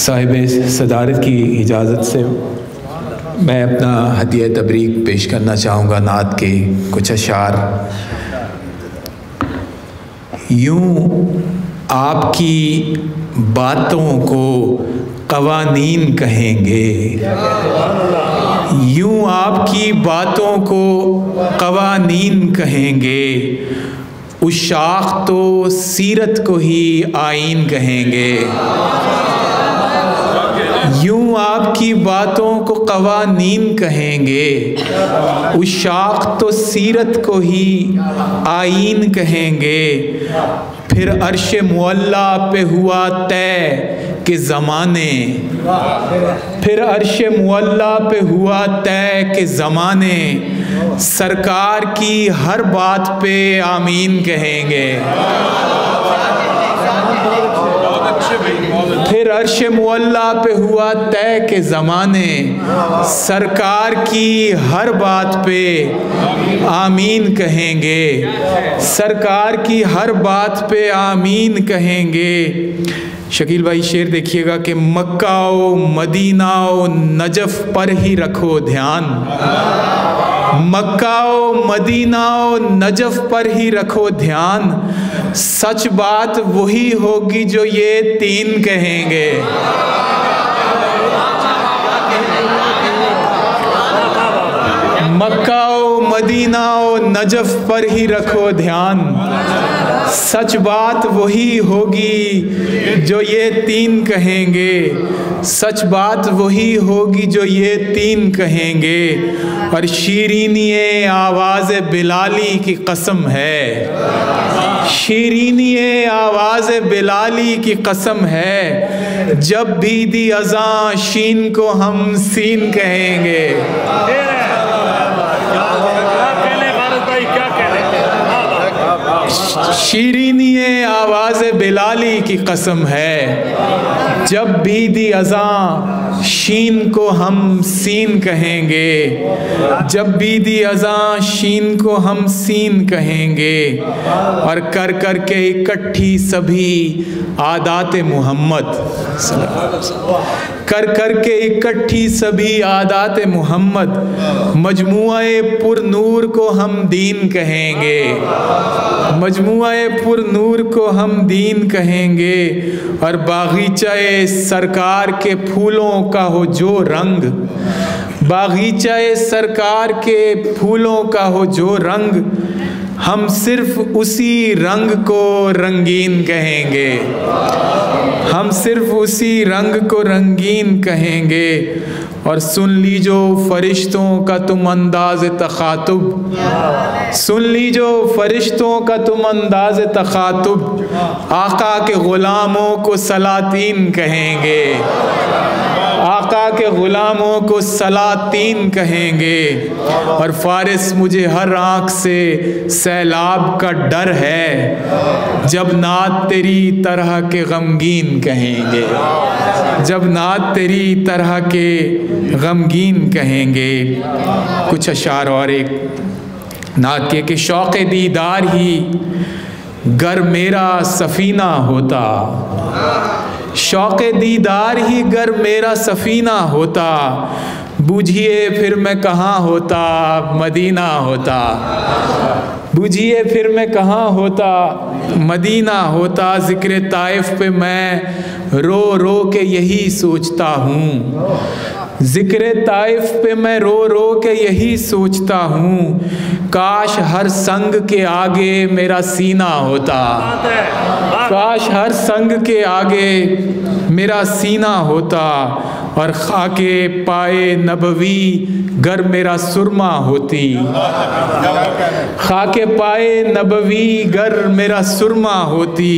साहिब सदारत की इजाज़त से मैं अपना हदिया तबरीक पेश करना चाहूँगा। नात के कुछ अशार। यूँ आपकी बातों को क़वानीन कहेंगे, यूँ आपकी बातों को क़वानीन कहेंगे, उशाख तो सीरत को ही आईन कहेंगे। यूँ आपकी बातों को क़वानीन कहेंगे, उशाख तो सीरत को ही आईन कहेंगे। फिर अर्श मुअल्ला पे हुआ तय के ज़माने, फिर अर्श मुअल्ला पे हुआ तय के ज़माने, सरकार की हर बात पे आमीन कहेंगे। फिर अर्श मुअल्ला पे हुआ तय के ज़माने, सरकार की हर बात पे आमीन कहेंगे, सरकार की हर बात पे आमीन कहेंगे। शकील भाई शेर देखिएगा कि मक्का ओ मदीना ओ नजफ़ पर ही रखो ध्यान, मक्का ओ मदीना ओ नजफ़ पर ही रखो ध्यान, सच बात वही होगी जो ये तीन कहेंगे। मक्का ओ मदीना ओ नजफ़ पर ही रखो ध्यान, सच बात वही होगी जो ये तीन कहेंगे, सच बात वही होगी जो ये तीन कहेंगे। और शीरीनी आवाज़ बिलाली की कसम है, शीरीनी आवाज़ बिलाली की कसम है, जब भी दी अज़ां शीन को हम सीन कहेंगे। शीरीनी आवाज़ बिलाली की कसम है, जब भी दी अज़ां शीन को हम सीन कहेंगे, जब भी दी अज़ां शीन को हम सीन कहेंगे। और कर कर के इकट्ठी सभी आदात मोहम्मद, कर कर के इकट्ठी सभी आदात मोहम्मद, मजमुआ-ए पुरनूर को हम दीन कहेंगे, मजमुआ-ए पुरनूर को हम दीन कहेंगे। और बागीचा-ए सरकार के फूलों का हो जो रंग, बागीचा-ए सरकार के फूलों का हो जो रंग, हम सिर्फ उसी रंग को रंगीन कहेंगे, हम सिर्फ उसी रंग को रंगीन कहेंगे। और सुन लीजो फरिश्तों का तुम अंदाज़ तखातुब, सुन लीजो फरिश्तों का तुम अंदाज़ तखातुब, आका के ग़ुलामों को सलातीन कहेंगे, आका के ग़ुलामों को सलातीन कहेंगे। और फारिस मुझे हर आँख से सैलाब का डर है, जब नात तेरी तरह के गमगीन कहेंगे, जब नात तेरी तरह के गमगीन कहेंगे। कुछ अशार और एक नात के शौक़ दीदार ही गर मेरा सफ़ीना होता, शौक़ दीदार ही गर मेरा सफ़ीना होता, बूझिए फिर मैं कहाँ होता मदीना होता, बूझिए फिर मैं कहाँ होता मदीना होता। ज़िक्र ताइफ पे मैं रो रो के यही सोचता हूँ, ज़िक्र ताइफ पे मैं रो रो के यही सोचता हूँ, काश हर संग के आगे मेरा सीना होता, काश हर संग के आगे मेरा सीना होता। और खाके पाए नबवी गर मेरा सुरमा होती, खाके पाए नबवी गर मेरा सुरमा होती,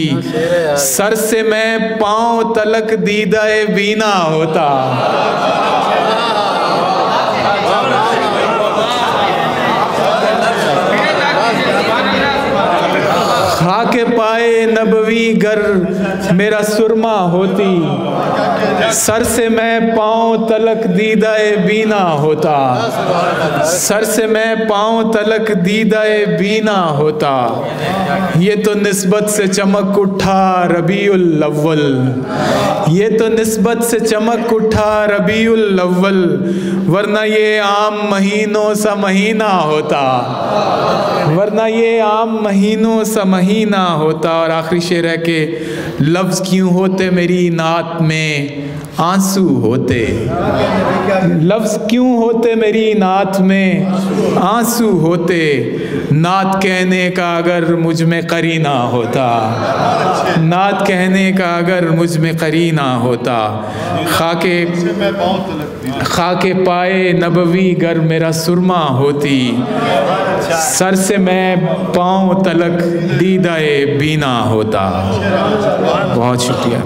सर से मैं पाँव तलक दीदाए बीना होता, खाके पाए नबवी गर मेरा सुरमा होती, सर से मैं पाँव तलक दीदाए बीना होता, सर से मैं पाँव तलक दीदाए बीना होता। ये तो निस्बत से चमक उठा रबीउल अव्वल, ये तो निस्बत से चमक उठा रबीउल अव्वल, वरना ये आम महीनों सा महीना होता, वरना ये आम महीनों सा महीना होता। और आखिरी शेर है कि लफ्ज़ क्यों होते मेरी नात में आंसू होते, लफ्ज़ क्यों होते मेरी नात में आंसू होते, नात कहने का अगर मुझ में करीना होता, नात कहने का अगर मुझ में करीना होता। खाके पाए नबवी गर मेरा सुरमा होती, सर से मैं पाँव तलक दीदाए बीना होता। बहुत शुक्रिया।